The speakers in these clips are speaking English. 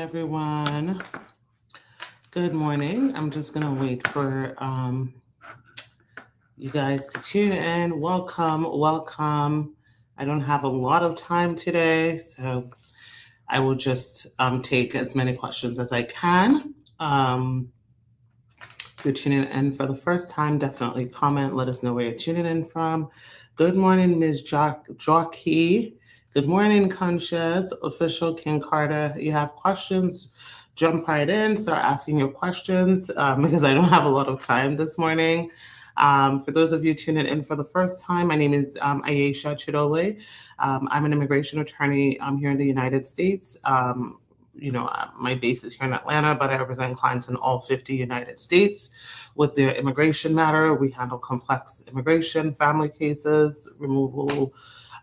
everyone. Good morning. I'm just gonna wait for you guys to tune in. Welcome. I don't have a lot of time today, so I will just take as many questions as I can. If you're tuning in for the first time, definitely comment. Let us know where you're tuning in from. Good morning, Ms. Jockey. Good morning, Conscious, official King Carter. You have questions? Jump right in, start asking your questions because I don't have a lot of time this morning. For those of you tuning in for the first time, my name is Ayesha Chidole. I'm an immigration attorney here in the United States. My base is here in Atlanta, but I represent clients in all 50 United States with their immigration matter. We handle complex immigration, family cases, removal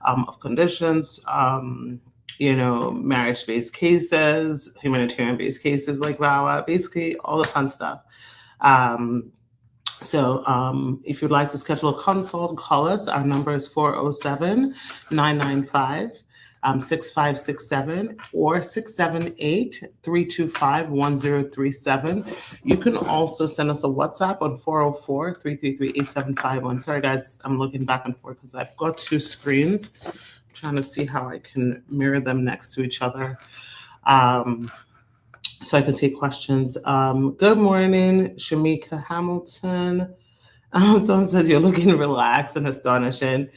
of conditions, marriage-based cases, humanitarian-based cases like VAWA, basically all the fun stuff. If you'd like to schedule a consult, call us. Our number is 407-995-6567 or 678-325-1037. You can also send us a WhatsApp on 404-333-8751. Sorry, guys, I'm looking back and forth because I've got two screens. I'm trying to see how I can mirror them next to each other. So I can take questions. Good morning, Shamika Hamilton. Someone says you're looking relaxed and astonishing.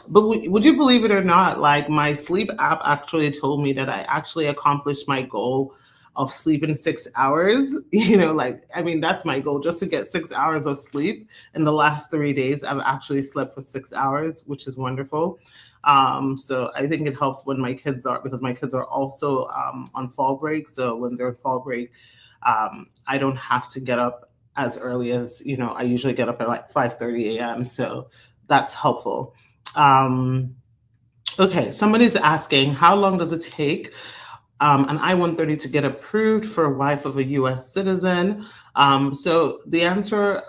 But would you believe it or not, like my sleep app actually told me that I actually accomplished my goal of sleeping 6 hours. That's my goal, just to get 6 hours of sleep. In the last 3 days, I've actually slept for 6 hours, which is wonderful. So I think it helps when my kids are also on fall break. So when they're on fall break, I don't have to get up as early as, I usually get up at like 5:30 a.m. So that's helpful. Okay, somebody's asking, how long does it take an I-130 to get approved for a wife of a U.S. citizen? So the answer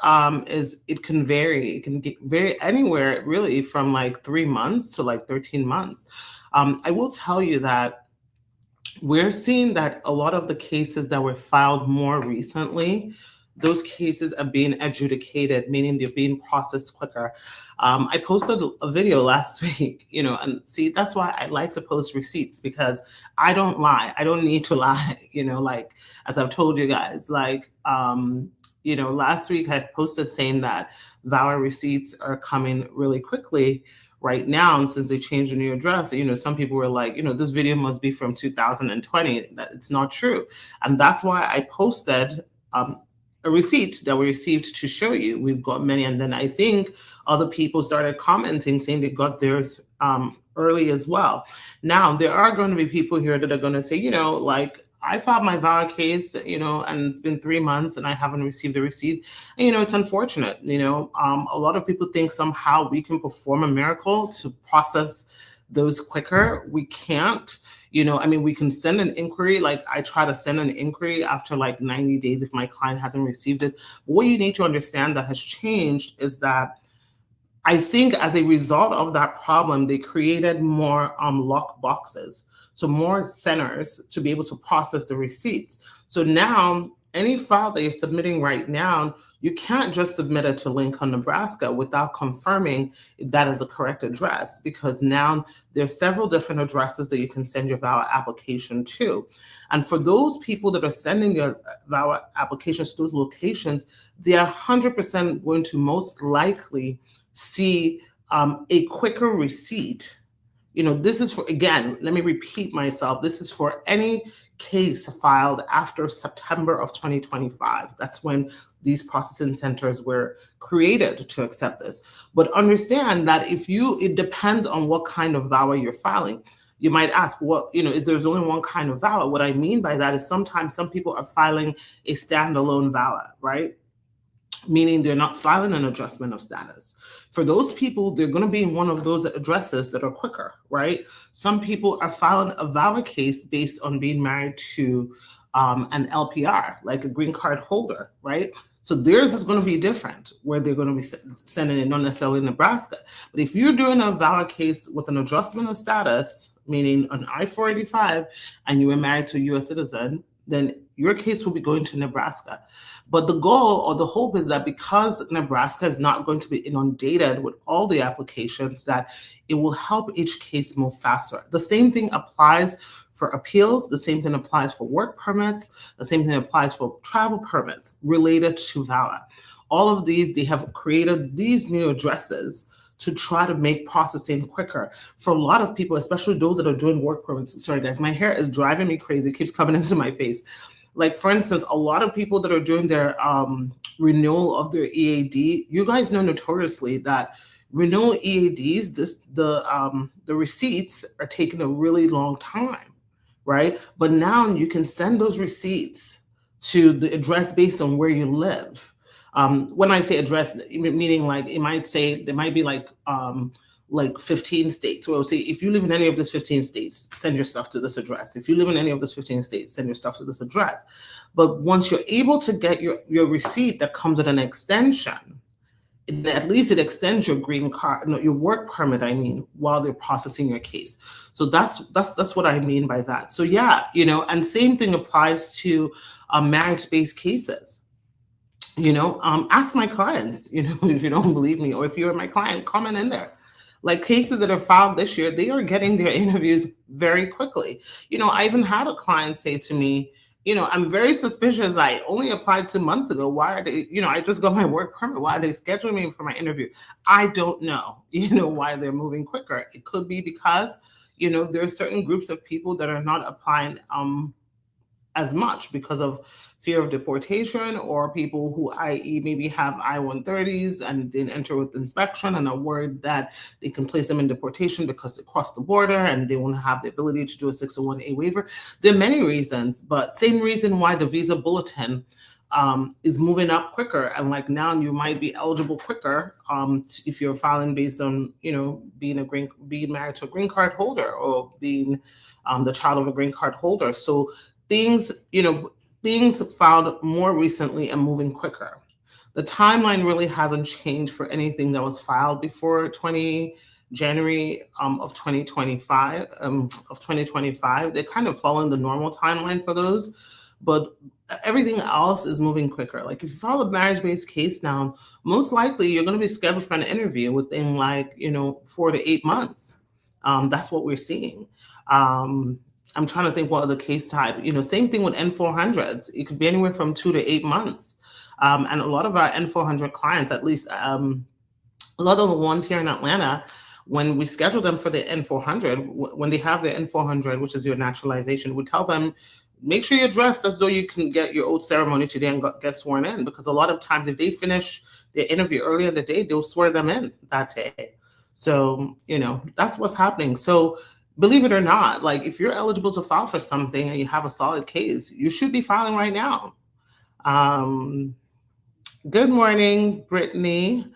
is it can vary. It can vary anywhere really from like 3 months to like 13 months. I will tell you that we're seeing that a lot of the cases that were filed more recently, those cases are being adjudicated, meaning they're being processed quicker. I posted a video last week, and see, that's why I like to post receipts, because I don't lie. I don't need to lie, as I've told you guys, last week I posted saying that VAWA receipts are coming really quickly right now. And since they changed the new address, some people were like, this video must be from 2020. It's not true. And that's why I posted a receipt that we received to show you. We've got many. And then I think other people started commenting saying they got theirs early as well. Now, there are going to be people here that are going to say, I filed my VAWA case, and it's been 3 months and I haven't received a receipt. And, it's unfortunate. A lot of people think somehow we can perform a miracle to process those quicker. We can't. We can send an inquiry. Like I try to send an inquiry after like 90 days if my client hasn't received it. But what you need to understand that has changed is that I think as a result of that problem, they created more lock boxes. So more centers to be able to process the receipts. So now any file that you're submitting right now, you can't just submit it to Lincoln, Nebraska without confirming if that is the correct address, because now there's several different addresses that you can send your VAWA application to. And for those people that are sending your VAWA applications to those locations, they are 100% going to most likely see a quicker receipt. This is for, again, let me repeat myself, this is for any case filed after September of 2025. That's when these processing centers were created to accept this. But understand that it depends on what kind of VAWA you're filing. You might ask, if there's only one kind of VAWA. What I mean by that is sometimes some people are filing a standalone VAWA, right? Meaning they're not filing an adjustment of status. For those people, they're going to be in one of those addresses that are quicker, right? Some people are filing a VAWA case based on being married to an LPR, like a green card holder, right? So theirs is going to be different, where they're going to be sending it, not necessarily Nebraska. But if you're doing a VAWA case with an adjustment of status, meaning an I-485, and you were married to a U.S. citizen, then your case will be going to Nebraska. But the goal or the hope is that because Nebraska is not going to be inundated with all the applications, that it will help each case move faster. The same thing applies for appeals. The same thing applies for work permits. The same thing applies for travel permits related to VAWA. All of these, they have created these new addresses to try to make processing quicker. For a lot of people, especially those that are doing work permits, sorry guys, my hair is driving me crazy, it keeps coming into my face. Like for instance, a lot of people that are doing their renewal of their EAD, you guys know notoriously that renewal EADs, the receipts are taking a really long time, right? But now you can send those receipts to the address based on where you live. When I say address, meaning like it might say, there might be like 15 states. So it'll say, if you live in any of these 15 states, send your stuff to this address. If you live in any of those 15 states, send your stuff to this address. But once you're able to get your receipt that comes with an extension, at least it extends your green card, no, your work permit, I mean, while they're processing your case. So that's what I mean by that. So yeah, and same thing applies to marriage-based cases. Ask my clients, if you don't believe me, or if you're my client, comment in there. Like cases that are filed this year, they are getting their interviews very quickly. I even had a client say to me, I'm very suspicious. I only applied 2 months ago. Why are they, I just got my work permit. Why are they scheduling me for my interview? I don't know, why they're moving quicker. It could be because, there are certain groups of people that are not applying as much because of fear of deportation, or people who, i.e., maybe have I-130s and then enter with inspection and are worried that they can place them in deportation because they crossed the border and they won't have the ability to do a 601A waiver. There are many reasons, but same reason why the visa bulletin is moving up quicker. And like now you might be eligible quicker if you're filing based on, being married to a green card holder, or being the child of a green card holder. So things filed more recently and moving quicker. The timeline really hasn't changed for anything that was filed before January of 2025. They're kind of following the normal timeline for those, but everything else is moving quicker. Like if you file a marriage-based case now, most likely you're going to be scheduled for an interview within 4 to 8 months. That's what we're seeing. I'm trying to think what other case type, same thing with N400s. It could be anywhere from 2 to 8 months. And a lot of our N400 clients, at least a lot of the ones here in Atlanta, when we schedule them for the N400, when they have their N400, which is your naturalization, we tell them, make sure you're dressed as though you can get your oath ceremony today and get sworn in. Because a lot of times if they finish their interview early in the day, they'll swear them in that day. So, that's what's happening. So believe it or not, like if you're eligible to file for something and you have a solid case, you should be filing right now. Good morning, Brittany.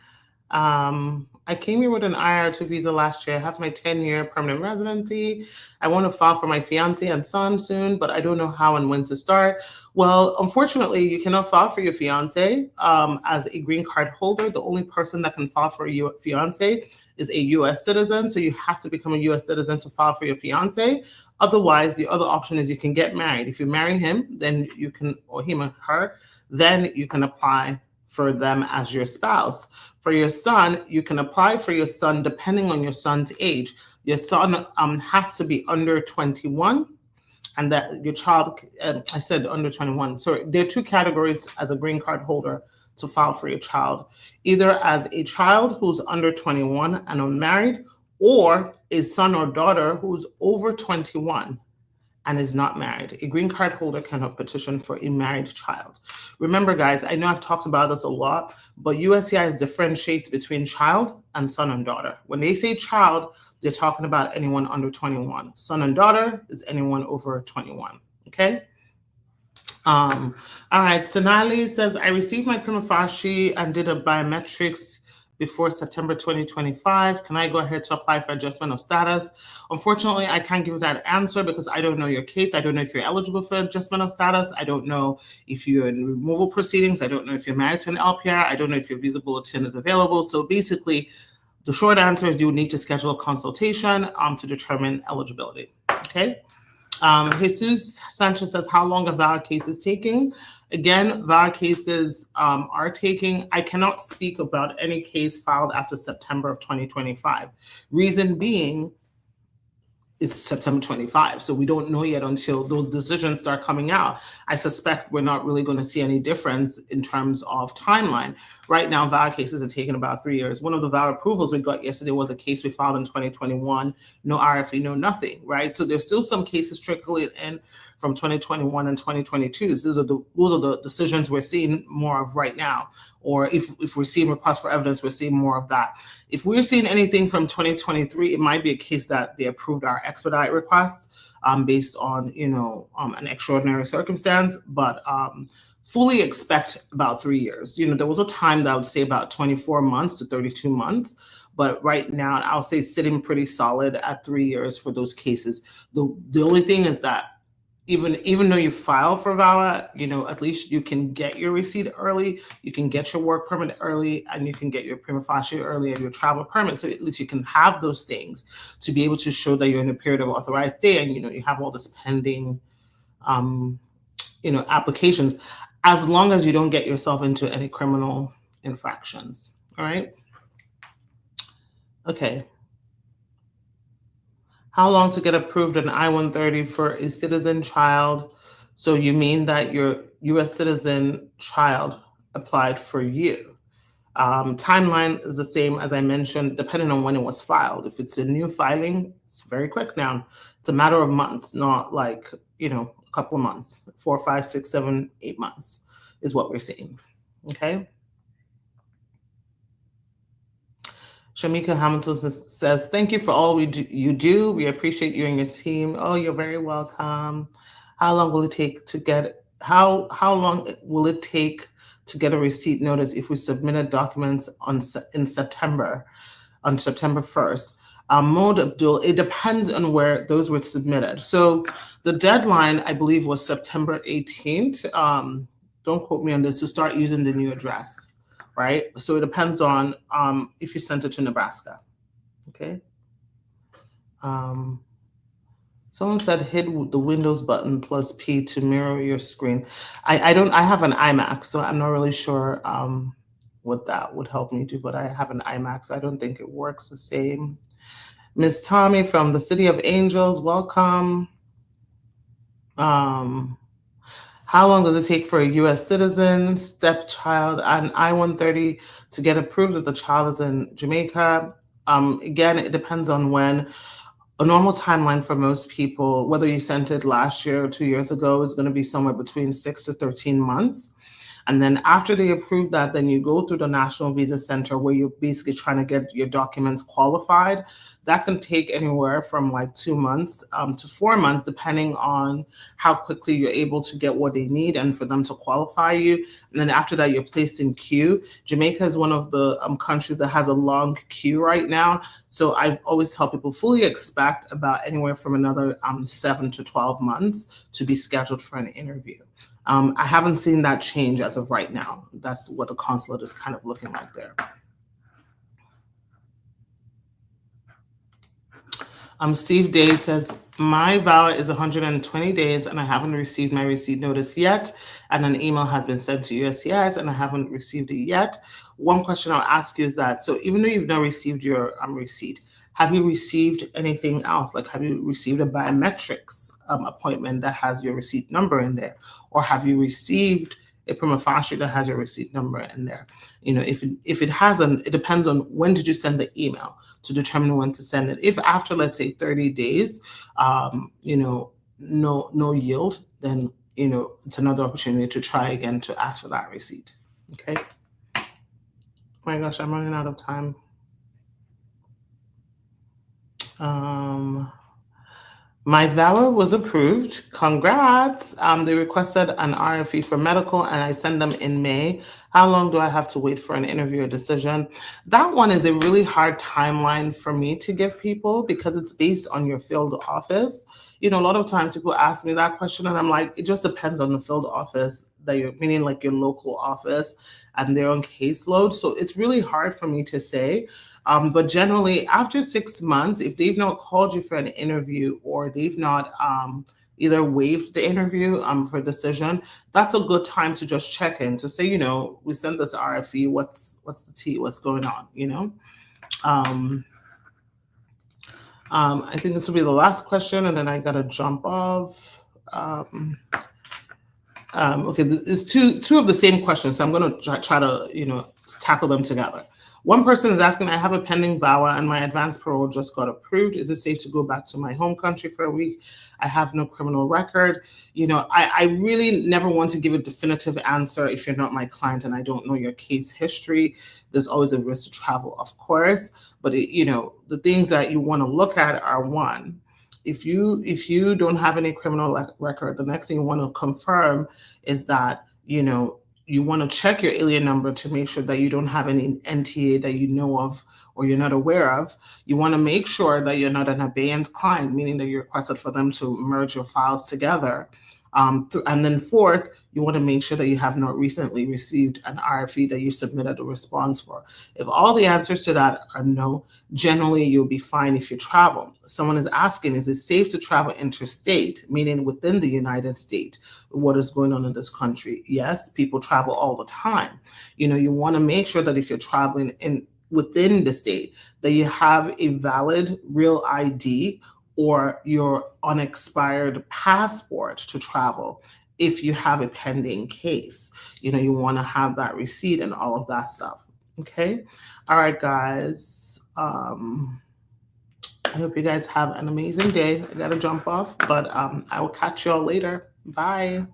I came here with an IR2 visa last year. I have my 10-year permanent residency. I want to file for my fiance and son soon, but I don't know how and when to start. Well, unfortunately, you cannot file for your fiance as a green card holder. The only person that can file for your fiance is a U.S. citizen. So you have to become a U.S. citizen to file for your fiance. Otherwise, the other option is you can get married. If you marry him, then you can, or him or her, then you can apply for them as your spouse. For your son, you can apply for your son depending on your son's age. Your son has to be under 21, and that your child, I said under 21. So there are two categories as a green card holder to file for your child, either as a child who's under 21 and unmarried, or a son or daughter who's over 21 and is not married. A green card holder cannot petition for a married child. Remember, guys, I know I've talked about this a lot, but USCIS differentiates between child and son and daughter. When they say child, they're talking about anyone under 21. Son and daughter is anyone over 21, okay? All right, Sonali says, I received my prima facie and did a biometrics before September 2025. Can I go ahead to apply for adjustment of status? Unfortunately, I can't give that answer because I don't know your case. I don't know if you're eligible for adjustment of status. I don't know if you're in removal proceedings. I don't know if you're married to an LPR. I don't know if your visa bulletin is available. So basically, the short answer is you would need to schedule a consultation to determine eligibility, okay? Jesus Sanchez says, how long are VAWA cases taking? Again, VAWA cases are taking. I cannot speak about any case filed after September of 2025. Reason being, it's September 25. So we don't know yet until those decisions start coming out. I suspect we're not really going to see any difference in terms of timeline. Right now, VAWA cases are taking about 3 years. One of the VAWA approvals we got yesterday was a case we filed in 2021, no RFE, no nothing, right? So there's still some cases trickling in from 2021 and 2022. So those are the decisions we're seeing more of right now. Or if we're seeing requests for evidence, we're seeing more of that. If we're seeing anything from 2023, it might be a case that they approved our expedite request based on, an extraordinary circumstance, but fully expect about 3 years. There was a time that I would say about 24 months to 32 months, but right now I'll say sitting pretty solid at 3 years for those cases. The only thing is that even though you file for VAWA, at least you can get your receipt early, you can get your work permit early, and you can get your prima facie early and your travel permit. So at least you can have those things to be able to show that you're in a period of authorized stay, and you have all this pending, applications, as long as you don't get yourself into any criminal infractions. All right. Okay. How long to get approved an I-130 for a citizen child? So you mean that your U.S. citizen child applied for you? Timeline is the same as I mentioned, depending on when it was filed. If it's a new filing, it's very quick now. It's a matter of months, not like, a couple of months. 4, 5, 6, 7, 8 months is what we're seeing. Okay. Shamika Hamilton says, thank you for all you do. We appreciate you and your team. Oh, you're very welcome. How long will it take to get, how long will it take to get a receipt notice if we submitted documents on September 1st? Mode Abdul, it depends on where those were submitted. So the deadline, I believe, was September 18th. Don't quote me on this, to start using the new address. Right? So it depends on if you sent it to Nebraska. Okay. Someone said hit the Windows button plus P to mirror your screen. I have an iMac, so I'm not really sure what that would help me do, but I have an iMac, so I don't think it works the same. Miss Tommy from the City of Angels, welcome. How long does it take for a U.S. citizen, stepchild, and I-130 to get approved if the child is in Jamaica? Again, it depends on when. A normal timeline for most people, whether you sent it last year or 2 years ago, is going to be somewhere between 6 to 13 months. And then after they approve that, then you go through the National Visa Center where you're basically trying to get your documents qualified. That can take anywhere from like 2 months to 4 months, depending on how quickly you're able to get what they need and for them to qualify you. And then after that, you're placed in queue. Jamaica is one of the countries that has a long queue right now. So I've always tell people fully expect about anywhere from another 7 to 12 months to be scheduled for an interview. I haven't seen that change as of right now. That's what the consulate is kind of looking like there. Steve Day says, my VAWA is 120 days and I haven't received my receipt notice yet. And an email has been sent to USCIS and I haven't received it yet. One question I'll ask you is that, so even though you've not received your receipt, have you received anything else? Like, have you received a biometrics appointment that has your receipt number in there? Or have you received a prima facie that has your receipt number in there? If it hasn't, it depends on when did you send the email to determine when to send it. If after, let's say, 30 days, no yield, then, it's another opportunity to try again to ask for that receipt. Okay. Oh my gosh, I'm running out of time. My VAWA was approved. Congrats. They requested an RFE for medical and I sent them in May. How long do I have to wait for an interview or decision? That one is a really hard timeline for me to give people because it's based on your field office. A lot of times people ask me that question and I'm like, it just depends on the field office that you're, meaning like your local office and their own caseload. So it's really hard for me to say. But generally, after 6 months, if they've not called you for an interview or they've not, either waived the interview for decision, that's a good time to just check in to say, we sent this RFE, what's the tea, what's going on, I think this will be the last question, and then I gotta jump off. Okay, there's two of the same questions, so I'm going to try to tackle them together. One person is asking, I have a pending VAWA and my advance parole just got approved. Is it safe to go back to my home country for a week? I have no criminal record. I really never want to give a definitive answer if you're not my client and I don't know your case history. There's always a risk to travel, of course. But, the things that you want to look at are, one, if you don't have any criminal record, the next thing you want to confirm is that, you want to check your alien number to make sure that you don't have any NTA that you know of or you're not aware of. You want to make sure that you're not an abeyance client, meaning that you requested for them to merge your files together. And then fourth, you want to make sure that you have not recently received an RFE that you submitted a response for. If all the answers to that are no, generally you'll be fine if you travel. Someone is asking, is it safe to travel interstate, meaning within the United States? What is going on in this country? Yes, people travel all the time. You want to make sure that if you're traveling within the state, that you have a valid real ID or your unexpired passport to travel if you have a pending case. You want to have that receipt and all of that stuff. Okay. All right, guys. I hope you guys have an amazing day. I gotta jump off, but I will catch y'all later. Bye.